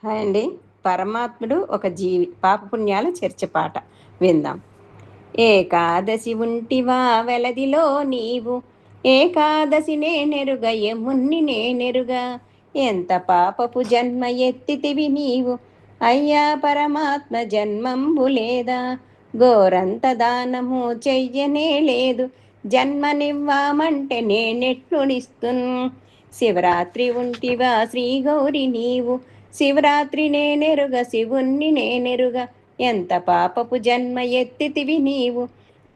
Hi అండి. పరమాత్ముడు ఒక జీవి. పాపపుణ్యాల చర్చ పాట విందాం. ఏకాదశి ఉంటివా వెలదిలో నీవు, ఏకాదశి నేనెరుగ ఎమున్ని నేనెరుగ, ఎంత పాపపు జన్మ ఎత్తితివి నీవు, అయ్యా పరమాత్మ జన్మంబు లేదా, గోరంత దానము చెయ్యనే లేదు, జన్మనివ్వామంటే నేనెట్లునిస్తున్. శివరాత్రి ఉంటివా శ్రీ గౌరి నీవు, శివరాత్రి నేనెరుగ శివుణ్ణి నేనెరుగ, ఎంత పాపపు జన్మ ఎత్తితివి నీవు,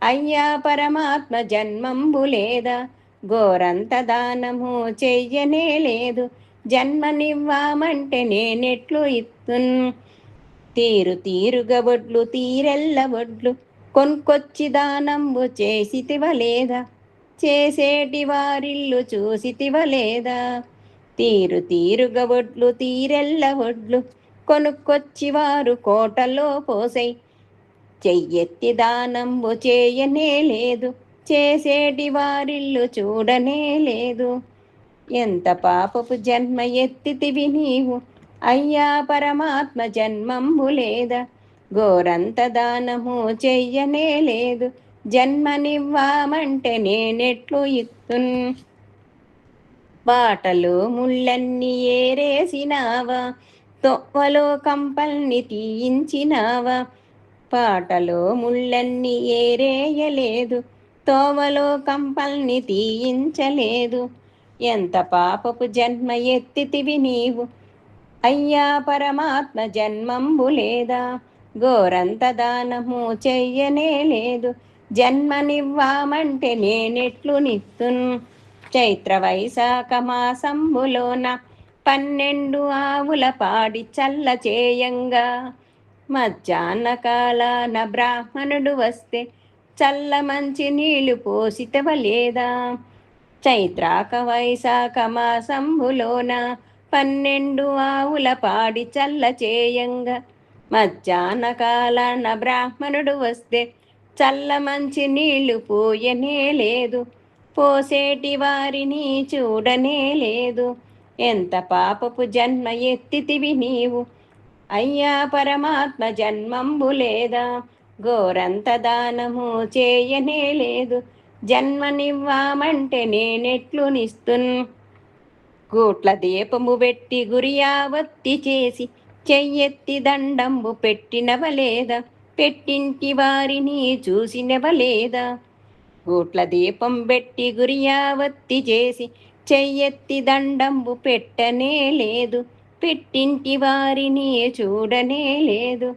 అయ్యా పరమాత్మ జన్మంబు లేదా, ఘోరంత దానము చెయ్యనే లేదు, జన్మనివ్వామంటే నేనెట్లు ఇత్తున్. తీరు తీరుగా ఒడ్లు తీరెల్ల ఒడ్లు కొన్కొచ్చి దానంబు చేసితివ లేదా, చేసేటి వారిల్లు చూసితివ లేదా, తీరు తీరుగా ఒడ్లు తీరెల్ల ఒడ్లు కొనుక్కొచ్చి వారు కోటలో పోసై, చెయ్యెత్తి దానంబు చేయనే లేదు, చేసేటి వారిల్లు చూడనే లేదు, ఎంత పాపపు జన్మ ఎత్తితివి నీవు, అయ్యా పరమాత్మ జన్మంబు లేదా, ఘోరంత దానము చెయ్యనే లేదు, జన్మనివ్వామంటే నేనెట్లు ఇత్తున్. బాటలో ముళ్ళన్ని ఏరేసినావా, తొవ్వలో కంపల్ని తీయించినావా, పాటలో ముళ్ళన్ని ఏరేయలేదు, తోవలో కంపల్ని తీయించలేదు, ఎంత పాపపు జన్మ ఎత్తితివి నీవు, అయ్యా పరమాత్మ జన్మంబు లేదా, ఘోరంత దానము చెయ్యనే లేదు, జన్మనివ్వామంటే నేనెట్లు నిత్తున్. చైత్ర వైశాఖ మాసంబులోన 12 ఆవుల పాడి చల్ల చేయంగా, మధ్యాహ్న కాలాన బ్రాహ్మణుడు వస్తే చల్ల మంచి నీళ్లు పోసితవ లేదా, చైత్రాక వైశాఖ మాసంబులోన 12 ఆవుల పాడి చల్ల చేయంగా, మధ్యాహ్న కాలాన బ్రాహ్మణుడు వస్తే చల్ల మంచి నీళ్లు పోయనే లేదు, పోసేటి వారిని చూడనే లేదు, ఎంత పాపపు జన్మ ఎత్తితివి నీవు, అయ్యా పరమాత్మ జన్మంబు లేదా, ఘోరంత దానము చేయనే లేదు, జన్మనివ్వామంటే నేనెట్లు నిస్తున్. గూట్ల దీపము పెట్టి గురియావత్తి చేసి చెయ్యెత్తి దండంబు పెట్టినవలేదా, పెట్టింటి వారిని చూసినవలేదా, గూట్ల దీపం పెట్టి గురియావత్తి చేసి చెయ్యెత్తి దండంబు పెట్టనే లేదు, పెట్టింటి వారిని చూడనే లేదు,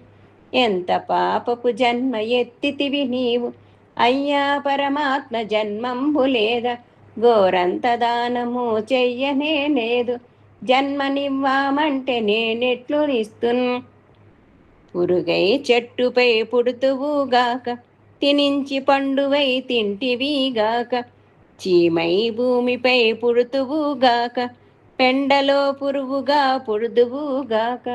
ఎంత పాపపు జన్మ ఎత్తితివి నీవు, అయ్యా పరమాత్మ జన్మంబు లేదా, ఘోరంత దానము చెయ్యనే లేదు, జన్మనివ్వామంటే నేనెట్లు నిస్తున్. పురుగై చెట్టుపై పుడుతువుగాక, తినించి పండువై తింటివిగాక, చీమై భూమిపై పుడుతువుగాక, పెండలో పురుగుగా పుడుదువుగాక.